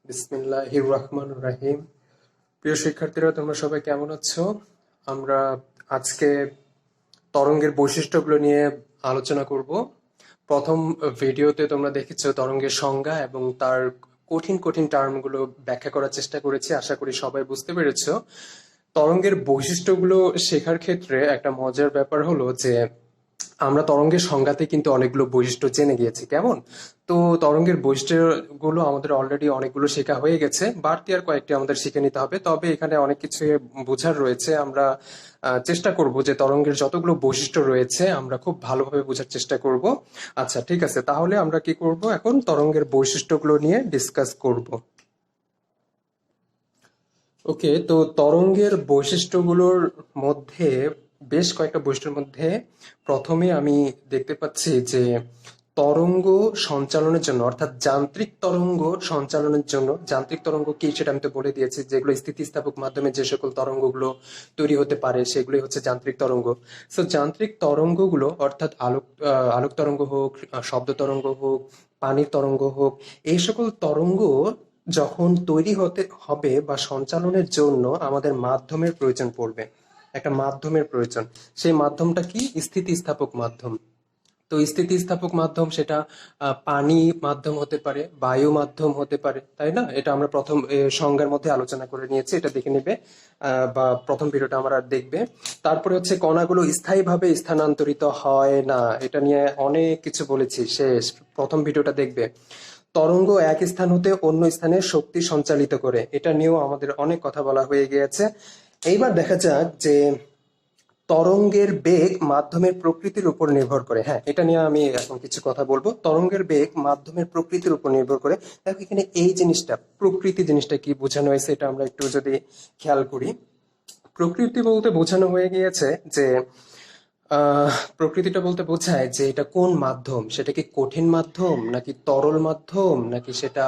বিসমিল্লাহির রহমানির রহিম। প্রিয় শিক্ষার্থীরা, তোমরা সবাই কেমন আছো? আমরা আজকে তরঙ্গের বৈশিষ্ট্যগুলো নিয়ে আলোচনা করব। প্রথম ভিডিওতে তোমরা দেখেছো তরঙ্গের সংজ্ঞা এবং তার কঠিন কঠিন টার্মগুলো ব্যাখ্যা করার চেষ্টা করেছি। আশা করি সবাই বুঝতে পেরেছো। তরঙ্গের বৈশিষ্ট্যগুলো শেখার ক্ষেত্রে একটা মজার ব্যাপার হলো যে আমরা তরঙ্গের সংজ্ঞাতে কিন্তু অনেকগুলো বৈশিষ্ট্য জেনে গিয়েছি। কেমন? তো তরঙ্গের বৈশিষ্ট্যগুলো আমাদের অলরেডি অনেকগুলো শেখা হয়ে গেছে, বাড়তি আর কয়েকটি আমাদের শিখে নিতে হবে। তবে এখানে অনেক কিছু বোঝার রয়েছে। আমরা চেষ্টা করব যে তরঙ্গের যতগুলো বৈশিষ্ট্য রয়েছে আমরা খুব ভালোভাবে বোঝার চেষ্টা করব। আচ্ছা, ঠিক আছে, তাহলে আমরা কি করব, এখন তরঙ্গের বৈশিষ্ট্যগুলো নিয়ে ডিসকাস করব। ওকে, তো তরঙ্গের বৈশিষ্ট্যগুলোর মধ্যে বেশ কয়েকটা বৈশিষ্ট্যের মধ্যে প্রথমে আমি দেখতে পাচ্ছি যে তরঙ্গ সঞ্চালনের জন্য, অর্থাৎ যান্ত্রিক তরঙ্গ সঞ্চালনের জন্য, যান্ত্রিক তরঙ্গ কি সেটা আমি তো বলে দিয়েছি, যেগুলো স্থিতিস্থাপক মাধ্যমে যে সকল তরঙ্গগুলো তৈরি হতে পারে সেগুলোই হচ্ছে যান্ত্রিক তরঙ্গ। সো যান্ত্রিক তরঙ্গগুলো অর্থাৎ আলোক তরঙ্গ হোক, শব্দ তরঙ্গ হোক, পানির তরঙ্গ হোক, এই সকল তরঙ্গ যখন তৈরি হতে হবে বা সঞ্চালনের জন্য আমাদের মাধ্যমের প্রয়োজন পড়বে। একটা মাধ্যমের প্রয়োজন। সেই মাধ্যমটা কি? স্থিতিস্থাপক মাধ্যম। তো স্থিতিস্থাপক মাধ্যম সেটা পানি মাধ্যম হতে পারে, বায়ু মাধ্যম হতে পারে, তাই না? এটা আমরা প্রথম সংজ্ঞার মধ্যে আলোচনা করে নিয়েছি, এটা দেখে নিবে, বা প্রথম ভিডিওটা আমরা দেখবে। তারপরে হচ্ছে কণাগুলো স্থায়ীভাবে স্থানান্তরিত হয় না, এটা নিয়ে অনেক কিছু বলেছি, শেষ প্রথম ভিডিওটা দেখবে। তরঙ্গ এক স্থান হতে অন্য স্থানে শক্তি সঞ্চালিত করে, এটা নিয়েও আমাদের অনেক কথা বলা হয়ে গিয়েছে। এইবার দেখা যাক যে তরঙ্গের বেগ মাধ্যমের প্রকৃতির উপর নির্ভর করে। হ্যাঁ, এটা নিয়ে আমি এখন কিছু কথা বলবো। তরঙ্গের বেগ মাধ্যমের প্রকৃতির উপর নির্ভর করে। দেখো এখানে এই জিনিসটা, প্রকৃতি জিনিসটা কি বোঝানো হয়েছে এটা আমরা একটু যদি খেয়াল করি। প্রকৃতি বলতে বোঝানো হয়ে গিয়েছে যে প্রকৃতিটা বলতে বোঝায় যে এটা কোন মাধ্যম, সেটা কি কঠিন মাধ্যম নাকি তরল মাধ্যম নাকি সেটা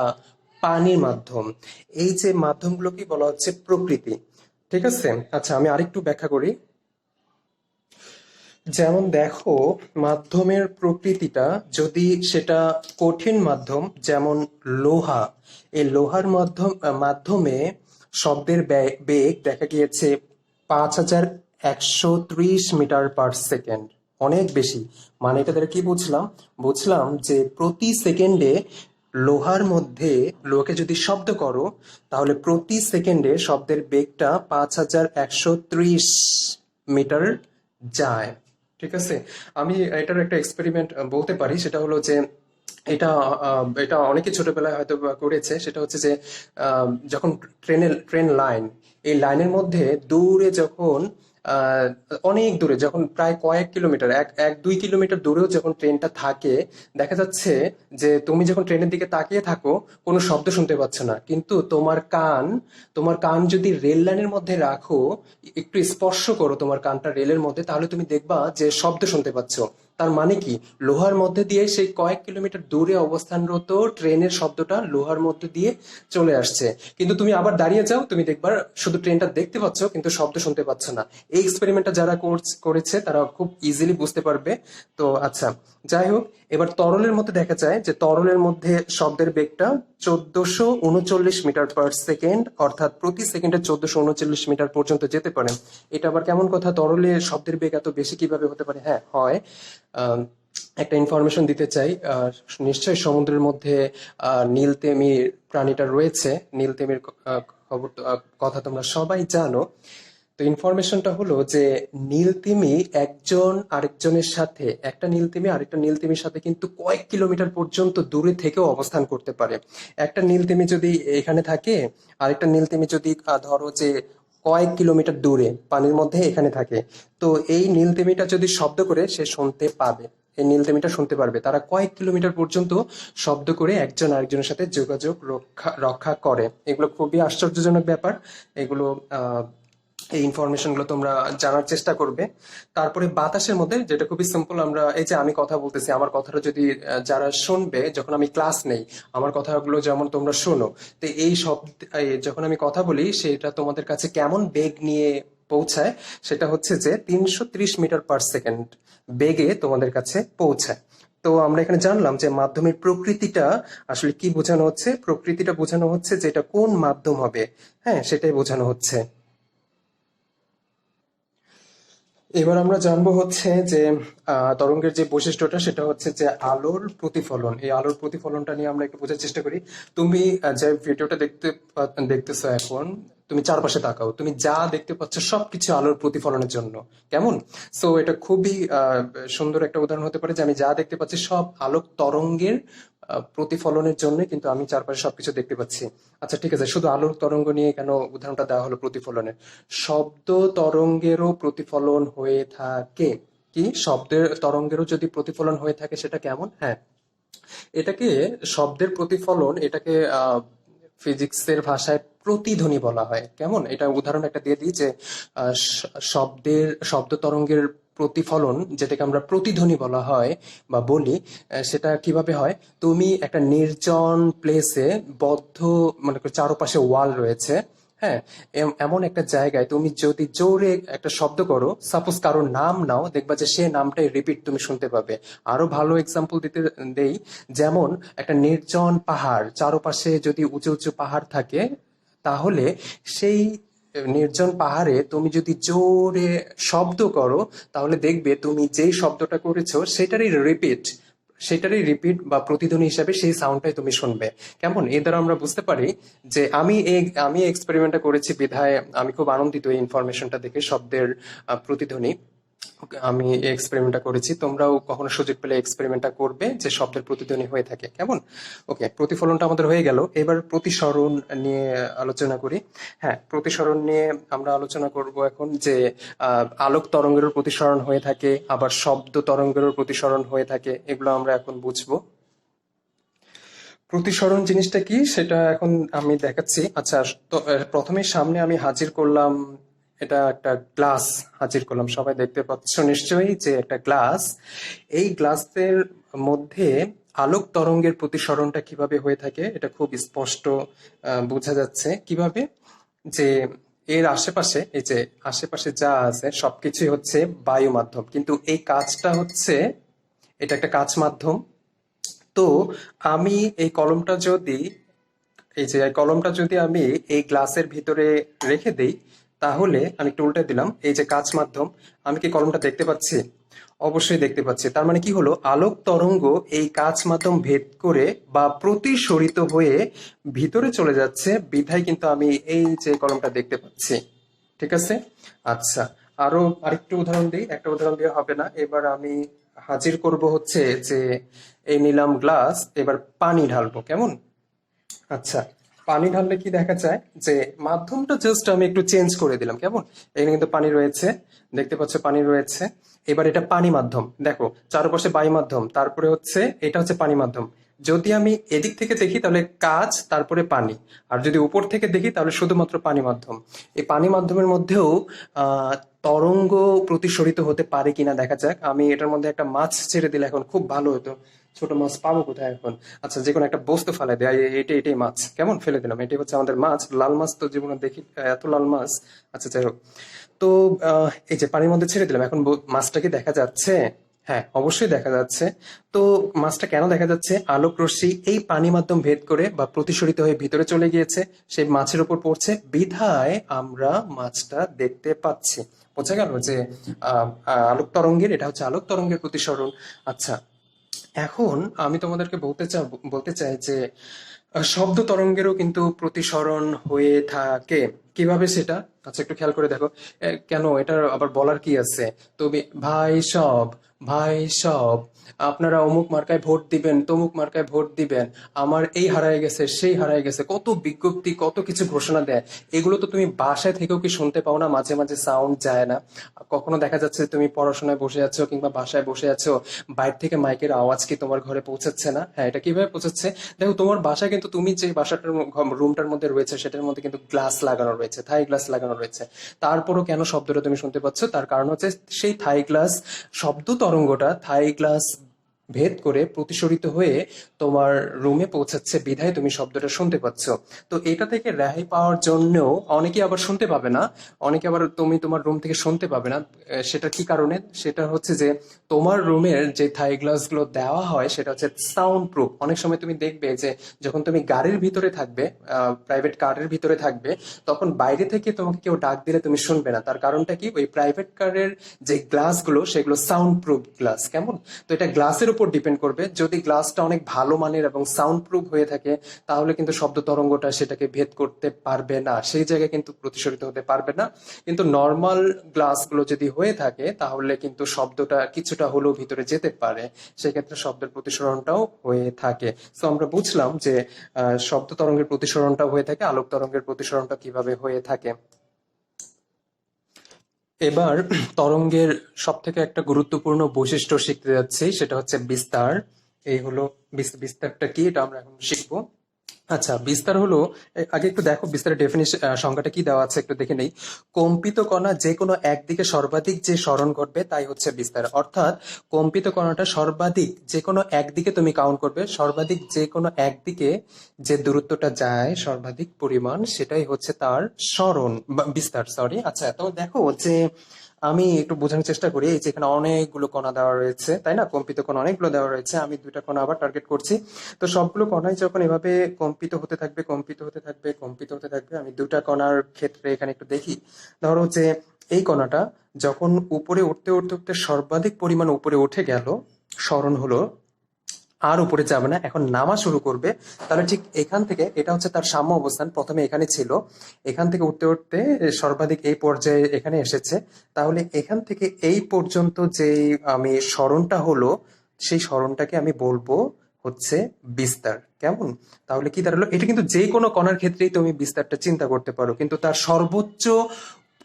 পানির মাধ্যম। এই যে মাধ্যমগুলোকে বলা হচ্ছে প্রকৃতি। ঠিক আছে, আচ্ছা আমি আরেকটু ব্যাখ্যা করি। যেমন দেখো, মাধ্যমের প্রকৃতিটা যদি সেটা কঠিন মাধ্যম, যেমন লোহা, এই লোহার মাধ্যমে শব্দের বেগ দেখা গিয়েছে 5130 মিটার/সেকেন্ড, অনেক বেশি। মানে এটা দ্বারা কি বুঝলাম? বুঝলাম যে প্রতি সেকেন্ডে লোহাকে যদি শব্দ করো, তাহলে প্রতি সেকেন্ডে শব্দের বেগটা 5130 মিটার যায়। ঠিক আছে, আমি এটার একটা এক্সপেরিমেন্ট বলতে পারি। সেটা হলো যে এটা অনেকে ছোটবেলায় হয়তো বা করেছে। সেটা হচ্ছে যে যখন ট্রেন লাইন, এই লাইনের মধ্যে দূরে যখন আহ, অনেক দূরে, যখন প্রায় কয়েক কিলোমিটার, এক এক 2 কিলোমিটার দূরেও যখন ট্রেনটা থাকে, দেখা যাচ্ছে যে তুমি যখন ট্রেনের দিকে তাকিয়ে থাকো কোনো শব্দ শুনতে পাচ্ছ না, কিন্তু তোমার কান যদি রেল লাইনের মধ্যে রাখো, একটু স্পর্শ করো তোমার কানটা রেলের মধ্যে, তাহলে তুমি দেখবা যে শব্দ শুনতে পাচ্ছ। তার মানে কি? লোহার মধ্যে দিয়ে সেই কয়েক কিলোমিটার দূরে অবস্থানরত ট্রেনের শব্দটা লোহার মধ্যে দিয়ে চলে আসছে। কিন্তু তুমি আবার দাঁড়িয়ে যাও, তুমি দেখবার শুধু ট্রেনটা দেখতে পাচ্ছ কিন্তু শব্দ শুনতে পাচ্ছ না। এই এক্সপেরিমেন্টটা যারা করেছে তারা খুব ইজিলি বুঝতে পারবে। তো আচ্ছা, যাই হোক, এবার তরলের মধ্যে দেখা যায় যে তরলের মধ্যে শব্দের বেগটা 1439 মিটার/সেকেন্ড, অর্থাৎ প্রতি সেকেন্ডে 1439 মিটার পর্যন্ত যেতে পারে। এটা আবার কেমন কথা? তরলে শব্দের বেগ এত বেশি কিভাবে হতে পারে? হ্যাঁ, হয়। আহ, একটা ইনফরমেশন দিতে চাই। নিশ্চয়ই সমুদ্রের মধ্যে নীল তিমির প্রাণীটা রয়েছে। নীল তিমির কথা তোমরা সবাই জানো। তো ইনফরমেশনটা হলো যে নীল তিমি একটা নীল তিমি আরেকটা নীল তিমির সাথে কিন্তু কয়েক কিলোমিটার পর্যন্ত দূরে থেকেও অবস্থান করতে পারে। একটা নীল তিমি যদি এখানে থাকে, আরেকটা নীল তিমি যদি ধরো যে কয়েক কিলোমিটার দূরে পানির মধ্যে এখানে থাকে, তো এই নীল তিমিটা যদি শব্দ করে সে শুনতে পাবে, এই নীল তিমিটা শুনতে পারবে। তারা কয়েক কিলোমিটার পর্যন্ত শব্দ করে একজন আরেকজনের সাথে যোগাযোগ রক্ষা রক্ষা করে। এগুলো খুবই আশ্চর্যজনক ব্যাপার। এগুলো এই ইনফরমেশন গুলো তোমরা জানার চেষ্টা করবে। তারপরে বাতাসের মধ্যে, যেটা খুবই সিম্পল, আমরা এই যে আমি কথা বলতেছি, আমার কথাটা যদি যারা শুনবে, যখন আমি ক্লাস নেই আমার কথাগুলো যেমন তোমরা শোনো, তো যখন আমি কথা বলি সেটা তোমাদের কাছে কেমন বেগ নিয়ে পৌঁছায়, সেটা হচ্ছে যে 330 মিটার/সেকেন্ড বেগে তোমাদের কাছে পৌঁছায়। তো আমরা এখানে জানলাম যে মাধ্যমের প্রকৃতিটা আসলে কি বোঝানো হচ্ছে। প্রকৃতিটা বোঝানো হচ্ছে যে এটা কোন মাধ্যম হবে, হ্যাঁ সেটাই বোঝানো হচ্ছে। এবার আমরা জানবো হচ্ছে যে তরঙ্গের যে বৈশিষ্ট্যটা সেটা হচ্ছে যে আলোর প্রতিফলন। এই আলোর প্রতিফলনটা নিয়ে আমরা একটু বোঝার চেষ্টা করি। তুমি যে ভিডিওটা দেখতেছো এখন, তুমি চারপাশে তাকাও, তুমি যা দেখতে পাচ্ছ সবকিছু আলোর প্রতিফলনের জন্য। কেমন? সো এটা খুবই সুন্দর একটা উদাহরণ হতে পারে যে আমি যা দেখতে পাচ্ছি সব আলোক তরঙ্গের প্রতিফলনের জন্য কিন্তু আমি চারপাশে সবকিছু দেখতে পাচ্ছি। আচ্ছা ঠিক আছে, শুধু আলোর তরঙ্গ নিয়ে কেন উদাহরণটা দেওয়া হলো প্রতিফলনের? শব্দ তরঙ্গেরও প্রতিফলন হয়ে থাকে। কি শব্দের তরঙ্গেরও যদি প্রতিফলন হয়ে থাকে সেটা কেমন? হ্যাঁ, এটাকে শব্দের প্রতিফলন, এটাকে ফিজিক্সের ভাষায় প্রতিধ্বনি বলা হয়। কেমন? এটা উদাহরণ একটা দিয়ে দিই যে শব্দ তরঙ্গের প্রতিফলন, যেটাকে আমরা প্রতিধ্বনি বলা হয় বা বলি, সেটা কিভাবে হয়? তুমি একটা নির্জন প্লেসে বদ্ধ, মনে করো চারপাশে ওয়াল রয়েছে, হ্যাঁ, এমন একটা জায়গায় তুমি যদি জোরে একটা শব্দ করো, সাপোজ কারোর নাম নাও, দেখবা যে সে নামটাই রিপিট তুমি শুনতে পাবে। আরো ভালো এক্সাম্পল দিতে দেই, যেমন একটা নির্জন পাহাড়, চারপাশে যদি উঁচু উঁচু পাহাড় থাকে, তাহলে সেই নির্জন পাহাড়ে তুমি যদি জোরে শব্দ করো, তাহলে দেখবে তুমি যেই শব্দটা করেছো সেটারই রিপিট বা প্রতিধ্বনি হিসাবে সেই সাউন্ডটাই তুমি শুনবে। কেমন? এর দ্বারা আমরা বুঝতে পারি যে আমি এক্সপেরিমেন্টটা করেছি বিধায় আমি খুব আনন্দিত এই ইনফরমেশনটা দেখে, শব্দের প্রতিধ্বনি। আমি এই এক্সপেরিমেন্টটা করেছি, তোমরাও কখনো সুযোগ পেলে এক্সপেরিমেন্টটা করবে যে শব্দের প্রতিধ্বনি হয়ে থাকে। কেমন? ওকে, প্রতিফলনটা আমাদের হয়ে গেল। এবার প্রতিসরণ নিয়ে আলোচনা করি। হ্যাঁ, প্রতিসরণ নিয়ে আমরা আলোচনা করব এখন যে আলোক তরঙ্গেরও প্রতিসরণ হয়ে থাকে, আবার শব্দ তরঙ্গেরও প্রতিসরণ হয়ে থাকে। এগুলো আমরা এখন বুঝবো। প্রতিসরণ জিনিসটা কি সেটা এখন আমি দেখাচ্ছি। আচ্ছা, তো প্রথমে সামনে আমি হাজির করলাম, এটা একটা গ্লাস হাজির করলাম। সবাই দেখতে পাচ্ছ নিশ্চয়ই যে একটা গ্লাস। এই গ্লাসের মধ্যে আলোক তরঙ্গের প্রতিসরণটা কিভাবে হয়ে থাকে এটা খুব স্পষ্ট বোঝা যাচ্ছে। কিভাবে? যে এর আশেপাশে, এই যে আশেপাশে যা আছে সবকিছুই হচ্ছে বায়ু মাধ্যম, কিন্তু এই কাঁচটা হচ্ছে, এটা একটা কাঁচ মাধ্যম। তো আমি এই কলমটা যদি, আমি এই গ্লাসের ভিতরে রেখে দেই, তাহলে আমি একটু উল্টে দিলাম, এই যে কাঁচ মাধ্যম, আমি কি কলমটা দেখতে পাচ্ছি? অবশ্যই দেখতে পাচ্ছি। তার মানে কি হলো, আলোক তরঙ্গ এই কাঁচ মাধ্যম ভেদ করে বা প্রতিসরিত হয়ে ভিতরে চলে যাচ্ছে, বিধায় কিন্তু আমি এই যে কলমটা দেখতে পাচ্ছি। ঠিক আছে? আচ্ছা, আরেকটু উদাহরণ দিই, একটা উদাহরণ দিয়ে হবে না। এবার আমি হাজির করব হচ্ছে যে এই নিলাম গ্লাস, এবার পানি ঢালবো। কেমন? আচ্ছা, পানি ঢাললে কি দেখা যায় যে মাধ্যমটা জাস্ট আমি একটু চেঞ্জ করে দিলাম। কেমন? এখানে কিন্তু পানি রয়েছে, দেখতে পাচ্ছ পানি রয়েছে। এবার এটা পানি মাধ্যম, দেখো চারপাশে বায়ু মাধ্যম, তারপরে হচ্ছে এটা হচ্ছে পানি মাধ্যম। যদি আমি এদিক থেকে দেখি তাহলে কাঁচ, তারপরে পানি। আর যদি উপর থেকে দেখি তাহলে শুধুমাত্র পানি মাধ্যম। এই পানি মাধ্যমের মধ্যেও আহ তরঙ্গ প্রতিসরিত হতে পারে কিনা দেখা যাক। আমি এটার মধ্যে একটা মাছ ছেড়ে দিলে এখন খুব ভালো হতো। ছোট মাছ পাবো কোথায় এখন? আচ্ছা, যে কোনো একটা বস্তু ফেলে দেয়, এটাই মাছ। কেমন? ফেলে দিলাম, এটাই হচ্ছে আমাদের মাছ। লাল মাছ তো জীবনে দেখি, এত লাল মাছ। আচ্ছা যাই হোক, তো এই যে পানির মধ্যে ছেড়ে দিলাম, এখন মাছটা কি দেখা যাচ্ছে? হ্যাঁ, অবশ্যই দেখা যাচ্ছে। তো মাছটা কেন দেখা যাচ্ছে? আলোক রশ্মি এই পানি মাধ্যম ভেদ করে বা প্রতিসরিত হয়ে ভিতরে চলে গিয়েছে, সেই মাছের উপর পড়ছে, বিধায় আমরা মাছটা দেখতে পাচ্ছি। বোঝা গেল যে আলোক তরঙ্গের, এটা হচ্ছে আলোক তরঙ্গের প্রতিসরণ। আচ্ছা, এখন আমি তোমাদেরকে বলতে চাই যে শব্দ তরঙ্গেরও কিন্তু প্রতিসরণ হয়ে থাকে। কিভাবে সেটা? আচ্ছা, একটু খেয়াল করে দেখো। কেন এটার আবার বলার কি আছে? তুমি ভাই সব আপনারা অমুক মার্কায় ভোট দিবেন, তমুক মার্কায় ভোট দিবেন, আমার এই হারায় গেছে, সেই হারায় গেছে, কত বিজ্ঞপ্তি, কত কিছু ঘোষণা দেয়। এগুলো তো তুমি বাসায় থেকেও কি শুনতে পাও না? মাঝে মাঝে সাউন্ড যায় না? কখনো দেখা যাচ্ছে তুমি পড়াশোনায় বসে আছো কিংবা বাসায় বসে আছো, বাইরে থেকে মাইকের আওয়াজ কি তোমার ঘরে পৌঁছাচ্ছে না? হ্যাঁ, এটা কিভাবে পৌঁছাচ্ছে? দেখো, তোমার বাসায় কিন্তু, তুমি যে বাসাটার রুমটার মধ্যে রয়েছে সেটার মধ্যে কিন্তু গ্লাস লাগানো রয়েছে, থাই গ্লাস লাগানো রয়েছে। তারপরও কেন শব্দটা তুমি শুনতে পাচ্ছ? তার কারণ হচ্ছে সেই থাই গ্লাস, শব্দ তরঙ্গটা থাই গ্লাস ভেদ করে প্রতিসরিত হয়ে তোমার রুমে পৌঁছাচ্ছে, বিধায় তুমি শব্দটা শুনতে পাচ্ছ। তো এটা থেকে রেহাই পাওয়ার জন্যও অনেকে আবার শুনতে পাবে না, অনেকে আবার তুমি তোমার রুম থেকে শুনতে পাবে না। সেটা কি কারণে? সেটা হচ্ছে যে তোমার রুমের যে থাই গ্লাস গুলো দেওয়া হয় সেটা হচ্ছে সাউন্ড প্রুফ। অনেক সময় তুমি দেখবে যে যখন তুমি গাড়ির ভিতরে থাকবে, প্রাইভেট কারের ভিতরে থাকবে, তখন বাইরে থেকে তোমাকে কেউ ডাক দিলে তুমি শুনবে না। তার কারণটা কি? ওই প্রাইভেট কারের যে গ্লাসগুলো সেগুলো সাউন্ড প্রুফ গ্লাস। কেমন? তো এটা গ্লাসের উপর ডিপেন্ড করবে। যদি গ্লাসটা অনেক ভালো মানের এবং সাউন্ড প্রুফ হয়ে থাকে তাহলে কিন্তু শব্দ তরঙ্গটা সেটাকে ভেদ করতে পারবে না, সেই জায়গায় কিন্তু প্রতিসরিত হতে পারবে না। কিন্তু নর্মাল গ্লাসগুলো যদি হয়ে থাকে তাহলে কিন্তু শব্দটা কিছুটা হলেও ভিতরে যেতে পারে, সেক্ষেত্রে শব্দের প্রতিসরণটাও হয়ে থাকে। তো আমরা বুঝলাম যে শব্দ তরঙ্গের প্রতিসরণটাও হয়ে থাকে, আলোক তরঙ্গের প্রতিসরণটা কিভাবে হয়ে থাকে। এবার তরঙ্গের সব থেকে একটা গুরুত্বপূর্ণ বৈশিষ্ট্য শিখতে যাচ্ছি, সেটা হচ্ছে বিস্তার। এই হলো বিস্তারটা কি, এটা আমরা এখন শিখবো। আচ্ছা, বিস্তার হলো, আগে একটু দেখো বিস্তারের ডেফিনিশন, সংজ্ঞাটা কি দেওয়া আছে একটু দেখে নেই। কম্পিত কণা যে কোনো একদিকে সর্বাধিক যে সরণ ঘটবে তাই হচ্ছে বিস্তার। অর্থাৎ কম্পিত কণাটা সর্বাধিক যে কোনো একদিকে তুমি কাউন্ট করবে, সর্বাধিক যে কোনো একদিকে যে দূরত্বটা যায় সর্বাধিক পরিমাণ, সেটাই হচ্ছে তার সরণ বা বিস্তার, সরি। আচ্ছা, তো দেখো যে আমি একটু বোঝানোর চেষ্টা করি। এই যে এখানে অনেকগুলো কণা দেওয়া রয়েছে, তাই না? কম্পিত কণা অনেকগুলো দেওয়া রয়েছে, আমি দুইটা কণা আবার টার্গেট করছি। তো সবগুলো কণাই যখন এভাবে কম্পিত হতে থাকবে, কম্পিত হতে থাকবে, কম্পিত হতে থাকবে, আমি দুটা কণার ক্ষেত্রে এখানে একটু দেখি। ধরো যে এই কণাটা যখন উপরে উঠতে উঠতে উঠতে সর্বাধিক পরিমাণ উপরে উঠে গেল, সরণ হলো, আর উপরে যাবে না, এখন নামা শুরু করবে, তাহলে ঠিক এখান থেকে, এটা হচ্ছে তার সাম্য অবস্থান, প্রথমে এখানে ছিল, এখান থেকে উঠতে উঠতে সর্বাধিক এই পর্যায়ে এখানে এসেছে। তাহলে এখান থেকে এই পর্যন্ত যে আমি সরণটা হলো, সেই সরণটাকে আমি বলবো হচ্ছে বিস্তার। কেমন? তাহলে কি দাঁড়ালো? এটা কিন্তু যে কোনো কণার ক্ষেত্রেই তুমি বিস্তারটা চিন্তা করতে পারো, কিন্তু তার সর্বোচ্চ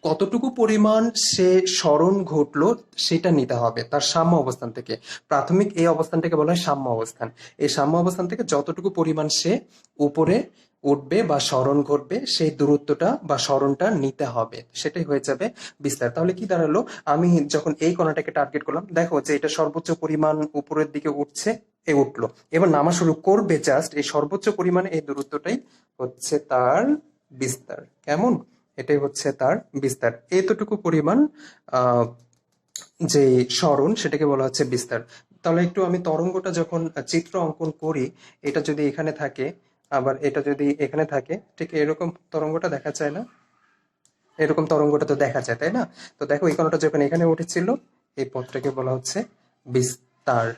কতটুকু পরিমাণ সে সরণ ঘটলো সেটা নিতে হবে তার সাম্য অবস্থান থেকে। প্রাথমিক এই অবস্থানটাকে বলা হয় সাম্য অবস্থান। এই সাম্য অবস্থান থেকে যতটুকু পরিমাণ সে উপরে উঠবে বা সরণ ঘটবে, সেই দূরত্বটা বা সরণটা নিতে হবে, সেটাই হয়ে যাবে বিস্তার। তাহলে কি দাঁড়ালো? আমি যখন এই কণাটাকে টার্গেট করলাম, দেখো যে এটা সর্বোচ্চ পরিমাণ উপরের দিকে উঠছে, এ উঠলো, এবার নামা শুরু করবে, জাস্ট এই সর্বোচ্চ পরিমাণ এই দূরত্বটাই হচ্ছে তার বিস্তার। কেমন? এটাই হচ্ছে তার বিস্তার। এতটুকু পরিমাণ আহ যে সরণ সেটাকে বলা হচ্ছে বিস্তার। তাহলে একটু আমি তরঙ্গটা যখন চিত্র অঙ্কন করি, এটা যদি এখানে থাকে, আবার এটা যদি এখানে থাকে, ঠিক এরকম তরঙ্গটা দেখা যায় না? এরকম তরঙ্গটা তো দেখা যায়, তাই না? তো দেখো এই কোণটা যখন এখানে উঠেছিল, এই পথটাকে বলা হচ্ছে বিস্তার।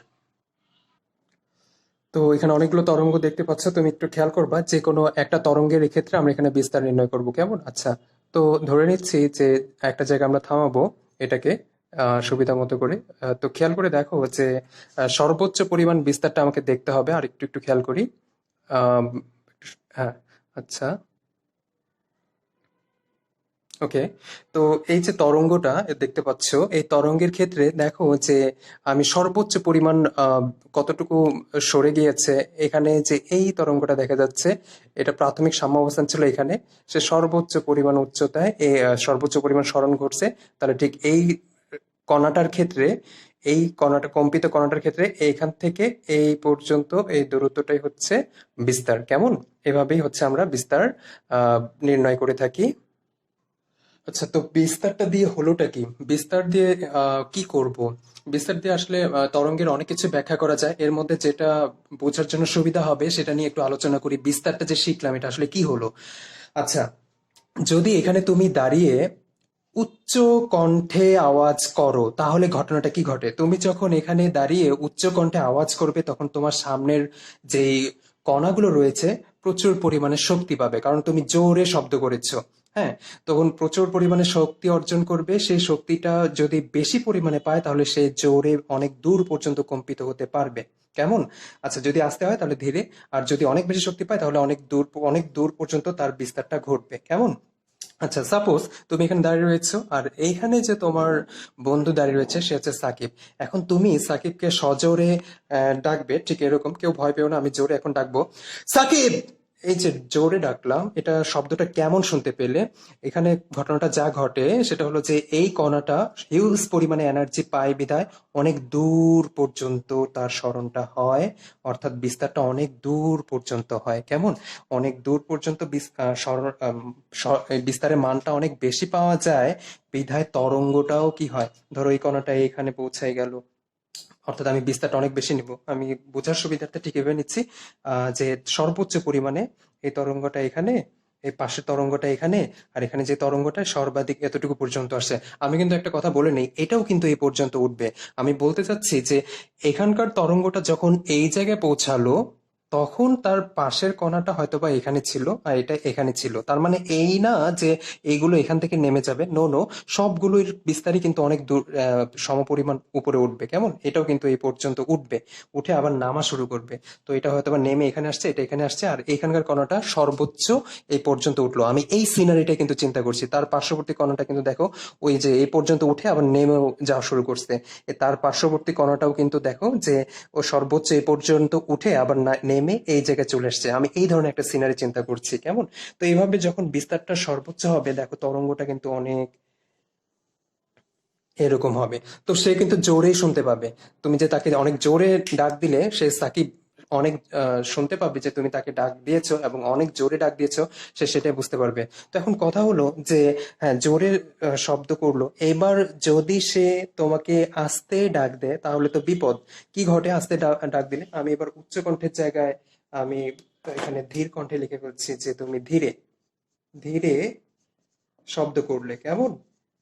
তো এখানে অনেকগুলো তরঙ্গ দেখতে পাচ্ছ, তুমি একটু খেয়াল করবা যে কোনো একটা তরঙ্গের ক্ষেত্রে আমরা এখানে বিস্তার নির্ণয় করব। কেমন? আচ্ছা, তো ধরে নিচ্ছি যে একটা জায়গায় আমরা থামাবো এটাকে সুবিধা মতো করে। তো খেয়াল করে দেখো যে সর্বোচ্চ পরিমাণ বিস্তারটা আমাকে দেখতে হবে। আর একটু একটু খেয়াল করি। আহ হ্যাঁ, আচ্ছা, ওকে। তো এই যে তরঙ্গটা দেখতে পাচ্ছ, এই তরঙ্গের ক্ষেত্রে দেখো যে আমি সর্বোচ্চ পরিমাণ কতটুকু সরে গিয়েছে। এখানে যে এই তরঙ্গটা দেখা যাচ্ছে, এটা প্রাথমিক সাম্য অবস্থান ছিল এখানে, সে সর্বোচ্চ পরিমাণ উচ্চতায় সর্বোচ্চ পরিমাণ সরণ ঘটছে। তাহলে ঠিক এই কণাটার ক্ষেত্রে, এই কণাটা কম্পিত কণাটার ক্ষেত্রে এইখান থেকে এই পর্যন্ত এই দূরত্বটাই হচ্ছে বিস্তার। কেমন? এভাবেই হচ্ছে আমরা বিস্তার নির্ণয় করে থাকি। আচ্ছা, তো বিস্তারটা দিয়ে হলোটা কি? বিস্তার দিয়ে কি করব? বিস্তার দিয়ে আসলে তরঙ্গের অনেক কিছু ব্যাখ্যা করা যায়। এর মধ্যে যেটা বোঝার জন্য সুবিধা হবে সেটা নিয়ে একটু আলোচনা করি। বিস্তারটা যে শিখলাম এটা আসলে কি হলো? আচ্ছা, যদি এখানে তুমি দাঁড়িয়ে উচ্চ কণ্ঠে আওয়াজ করো তাহলে ঘটনাটা কি ঘটে? তুমি যখন এখানে দাঁড়িয়ে উচ্চ কণ্ঠে আওয়াজ করবে তখন তোমার সামনের যেই কণাগুলো রয়েছে প্রচুর পরিমাণে শক্তি পাবে, কারণ তুমি জোরে শব্দ করেছো। হ্যাঁ, তখন প্রচুর পরিমাণে শক্তি অর্জন করবে। সেই শক্তিটা যদি বেশি পরিমাণে পায় তাহলে সে জোরে অনেক দূর পর্যন্ত কম্পিত হতে পারবে। কেমন? আচ্ছা, যদি আস্তে হয় তাহলে ধীরে, আর যদি অনেক বেশি শক্তি পায় তাহলে অনেক দূর পর্যন্ত তার বিস্তারটা ঘটবে। কেমন? আচ্ছা, সাপোজ তুমি এখানে দাঁড়িয়ে রয়েছো আর এইখানে যে তোমার বন্ধু দাঁড়িয়ে রয়েছে সে হচ্ছে সাকিব। এখন তুমি সাকিবকে সজোরে ডাকবে, ঠিক এরকম, কেউ ভয় পেও না, আমি জোরে এখন ডাকবো, সাকিব! এই যে জোরে ডাকলাম, এটা শব্দটা কেমন শুনতে পেলে? এখানে ঘটনাটা যা ঘটে সেটা হলো যে এই কণাটা হিউজ পরিমাণে এনার্জি পায় বিধায় অনেক দূর পর্যন্ত তার স্মরণটা হয়, অর্থাৎ বিস্তারটা অনেক দূর পর্যন্ত হয়। কেমন? অনেক দূর পর্যন্ত এই বিস্তারের মানটা অনেক বেশি পাওয়া যায় বিধায় তরঙ্গটাও কি হয়, ধরো এই কণাটা এখানে পৌঁছায় গেল, অর্থাৎ আমি বিস্তারটা অনেক বেশি নিব। আমি বোঝার সুবিধার্থে ঠিক ভেবে নিচ্ছি যে সর্বোচ্চ পরিমাণে এই তরঙ্গটা এখানে, এই পাশের তরঙ্গটা এখানে, আর এখানে যে তরঙ্গটা সর্বাধিক এতটুকু পর্যন্ত আসে। আমি কিন্তু একটা কথা বলে নেই, এটাও কিন্তু এই পর্যন্ত উঠবে। আমি বলতে চাচ্ছি যে এখানকার তরঙ্গটা যখন এই জায়গায় পৌঁছালো, তখন তার পাশের কণাটা হয়তোবা এখানে ছিল আর এটা এখানে ছিল। তার মানে এই না যে এইগুলো এখান থেকে নেমে যাবে, নো নো, সবগুলোর বিস্তারই কিন্তু অনেক দূর, সমপরিমাণ উপরে উঠবে। কেমন? এটাও কিন্তু এই পর্যন্ত উঠবে, উঠে আবার নামা শুরু করবে। তো এটা হয়তোবা নেমে এখানে আসছে, এটা এখানে আসছে, আর এখানকার কণাটা সর্বোচ্চ এই পর্যন্ত উঠলো। আমি এই সিনারিটা কিন্তু চিন্তা করছি। তার পার্শ্ববর্তী কণাটা কিন্তু দেখো ওই যে এই পর্যন্ত উঠে আবার নেমেও যাওয়া শুরু করছে। তার পার্শ্ববর্তী কণাটাও কিন্তু দেখো যে ও সর্বোচ্চ এই পর্যন্ত উঠে আবার নেমে এই জায়গায় চলে আসছে। আমি এই ধরনের একটা সিনারি চিন্তা করছি। কেমন? তো এইভাবে যখন বিস্তারটা সর্বোচ্চ হবে, দেখো তরঙ্গটা কিন্তু অনেক এরকম হবে। তো সে কিন্তু জোরেই শুনতে পাবে। তুমি যে তাকে অনেক জোরে ডাক দিলে, সে সাকিব অনেক শুনতে পাবে যে তুমি তাকে ডাক দিয়েছো এবং অনেক জোরে ডাক দিয়েছো, সে সেটাই বুঝতে পারবে। তো এখন কথা হলো যে হ্যাঁ, জোরে শব্দ করলো, এবার যদি সে তোমাকে আস্তে ডাক দেয় তাহলে তো বিপদ। কি ঘটে আস্তে ডাক দিলে? আমি এবার উচ্চ কণ্ঠের জায়গায় আমি এখানে ধীর কণ্ঠে লিখে ফেলছি যে তুমি ধীরে ধীরে শব্দ করলে। কেমন?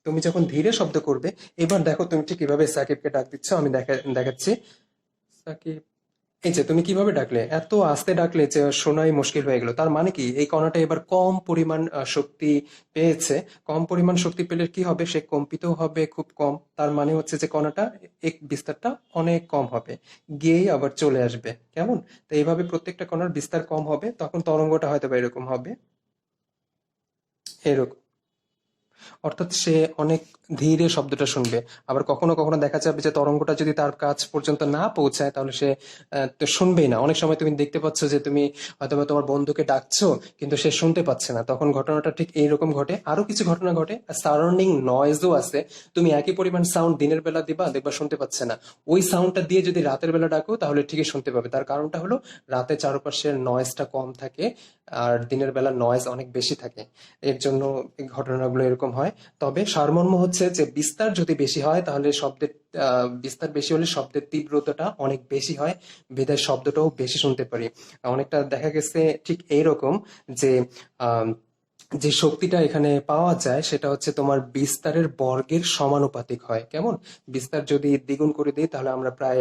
তুমি যখন ধীরে শব্দ করবে, এবার দেখো তুমি ঠিক কিভাবে সাকিবকে ডাক দিচ্ছ, আমি দেখাচ্ছি। সাকিব, এই যে তুমি কিভাবে ডাকলে, এত আস্তে ডাকলে যে শোনাই মুশকিল হয়ে গেল। তার মানে কি, এই কণাটা এবার কম পরিমাণ শক্তি পেয়েছে। কম পরিমাণ শক্তি পেলে কি হবে, সে কম্পিত হবে খুব কম। তার মানে হচ্ছে যে কণাটা এক বিস্তারটা অনেক কম হবে, গিয়েই আবার চলে আসবে। কেমন? তো এইভাবে প্রত্যেকটা কণার বিস্তার কম হবে, তখন তরঙ্গটা হয়তো বা এরকম হবে, এরকম। অর্থাৎ সে অনেক ধীরে শব্দটা শুনবে। আবার কখনো কখনো দেখা যাবে যে তরঙ্গটা যদি তার কাছ পর্যন্ত না পৌঁছায়, তাহলে সে তো শুনবেই না। অনেক সময় তুমি দেখতে পাচ্ছ যে তুমি হয়তোবা তোমার বন্ধুকে ডাকছো কিন্তু সে শুনতে পাচ্ছে না, তখন ঘটনাটা ঠিক এইরকম ঘটে। আরো কিছু ঘটনা ঘটে, সারাউন্ডিং নয়েজও আছে। তুমি একই পরিমাণ সাউন্ড দিনের বেলা দিবা, দেখবা শুনতে পাচ্ছে না। ওই সাউন্ডটা দিয়ে যদি রাতের বেলা ডাকো তাহলে ঠিকই শুনতে পাবে। তার কারণটা হলো রাতে চারপাশের নয়েজটা কম থাকে আর দিনের বেলা নয়েজ অনেক বেশি থাকে। এর জন্য এই ঘটনাগুলো এরকম হয়। তবে সারমর্ম হচ্ছে যে বিস্তার যদি বেশি হয় তাহলে শব্দের বিস্তার বেশি হলে শব্দের তীব্রতাটা অনেক বেশি হয়, বিধায় শব্দটাও বেশি শুনতে পারি। অনেকটা দেখা গেছে ঠিক এইরকম যে আহ যে শক্তিটা এখানে পাওয়া যায় সেটা হচ্ছে তোমার বিস্তারের বর্গের সমানুপাতিক হয়। কেমন? বিস্তার যদি দ্বিগুণ করে দিই তাহলে আমরা প্রায়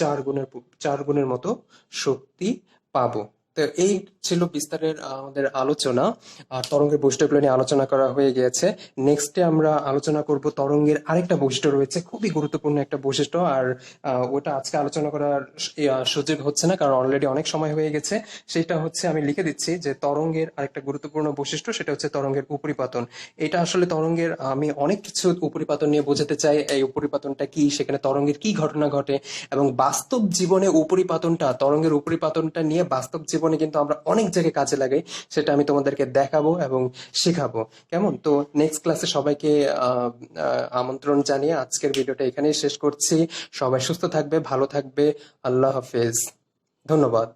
4 গুণের মতো শক্তি পাবো। তো এই ছিল বিস্তারের আমাদের আলোচনা। আর তরঙ্গের বৈশিষ্ট্যগুলো নিয়ে আলোচনা করা হয়ে গিয়েছে। নেক্সটে আমরা আলোচনা করব তরঙ্গের আরেকটা বৈশিষ্ট্য রয়েছে, খুবই গুরুত্বপূর্ণ একটা বৈশিষ্ট্য। আর ওটা আজকে আলোচনা করার সুযোগ হচ্ছে না, কারণ অলরেডি অনেক সময় হয়ে গেছে। সেটা হচ্ছে, আমি লিখে দিচ্ছি যে তরঙ্গের আরেকটা গুরুত্বপূর্ণ বৈশিষ্ট্য সেটা হচ্ছে তরঙ্গের উপরিপাতন। এটা আসলে তরঙ্গের, আমি অনেক কিছু উপরিপাতন নিয়ে বোঝাতে চাই। এই উপরিপাতনটা কি, সেখানে তরঙ্গের কি ঘটনা ঘটে, এবং বাস্তব জীবনে উপরিপাতনটা, তরঙ্গের উপরিপাতনটা নিয়ে বাস্তব জীবনে কিন্তু আমরা অনেক জায়গায় কাজে লাগাই। সেটা আমি তোমাদেরকে দেখাবো এবং শেখাবো। কেমন? তো নেক্সট ক্লাসে সবাইকে আমন্ত্রণ জানিয়ে আজকের ভিডিওটা এখানেই শেষ করছি। সবাই সুস্থ থাকবে, ভালো থাকবে। আল্লাহ হাফেজ। ধন্যবাদ।